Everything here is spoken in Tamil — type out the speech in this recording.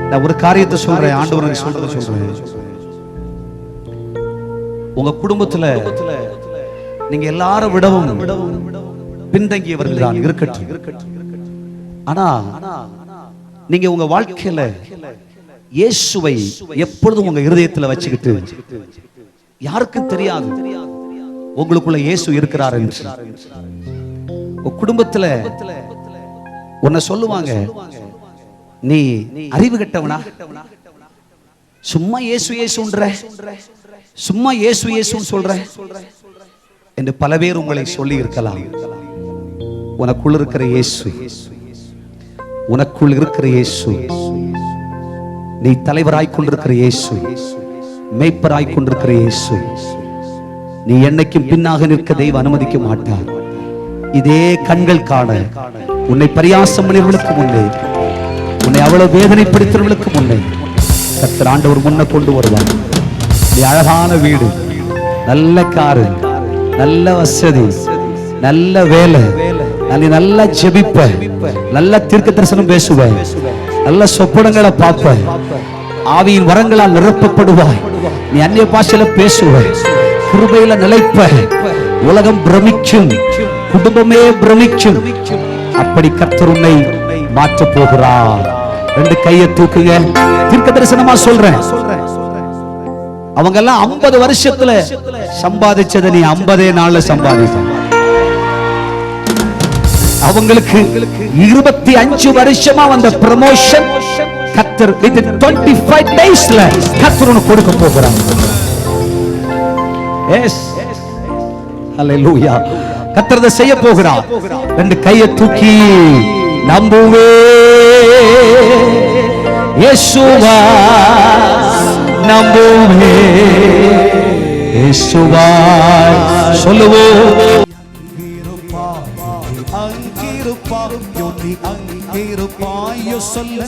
நான் ஒரு காரியத்தை சொல்றேன், ஆண்டவர் சொல்றேன். உங்க குடும்பத்துல நீங்க எல்லாரும் விடவும் பின்தங்கியவர்கள் தான் இருக்கட்டும். ஆனா நீங்க உங்க வாழ்க்கையில இயேசுவை எப்பொழுதும் உங்க இருதயத்துல வச்சுக்கிட்டு, யாருக்கும் தெரியாது உங்களுக்குள்ள இயேசு இருக்கிறார் என்று. குடும்பத்துல உன்னை சொல்லுவாங்க, நீ அறிவு கெட்டவனா, சும்மா இயேசு இயேசுன்ற, சும்மா இயேசு இயேசுன்னு சொல்ற என்று பல பேர் உங்களை சொல்லி இருக்கலாம். உனக்குள் இருக்கிற இயேசு, உனக்குள் இருக்கிற இயேசு, நீ தலைவராய் கொண்டிருக்கிற இயேசு, மேய்ப்பராய் கொண்டிருக்கிற இயேசு, நீ என்னைக்கும் பின்னாக நிற்க தெய்வம் அனுமதிக்க மாட்டார். இதே கண்கள் காண உன்னை பரியாசம் பண்ணியவர்களுக்கு முன்னே, உன்னை அவ்வளவு வேதனைப்படுத்துறவர்களுக்கு முன்னே கர்த்தர் ஆண்டவர் முன்ன கொண்டு வருவார். நீ அழகான வீடு, நல்ல காரு, நல்ல வசதி, நல்ல வேலை, நீ நல்லா ஜெபிப்ப, நல்ல தீர்க்க தரிசனம் பேசுவ, நல்ல சொப்பனங்களை பார்ப்ப, ஆவியின் வரங்களால் நிரப்பப்படுவாய், நீ அந்நிய பாஷையில பேசுவ, கிருபையில நிலைப்ப, உலகம் பிரமிக்கும், குடும்பமே பிரமிக்கும். அப்படி கர்த்தர் உன்னை மாற்ற போகிறார். ரெண்டு கையை தூக்குங்க, தீர்க்க தரிசனமா சொல்றேன். அவங்க எல்லாம் 50 வருஷத்துல சம்பாதிச்சதை நீ 50 நாள்ல சம்பாதிச்ச. அவங்களுக்கு 25 வருஷமா வந்த ப்ரமோஷன் கர்த்தர் 25 டேஸ்ல கர்த்தர் உனக்கு கொடுக்க போகிறார். எஸ், ஹல்லேலூயா. கர்த்தர் அதை செய்ய போகிறார். ரெண்டு கையை தூக்கி நம்புவே இயேசுவா, நம்புவே இயேசுவா சொல்லுவோம். அங்கிருப்பா சொல்ல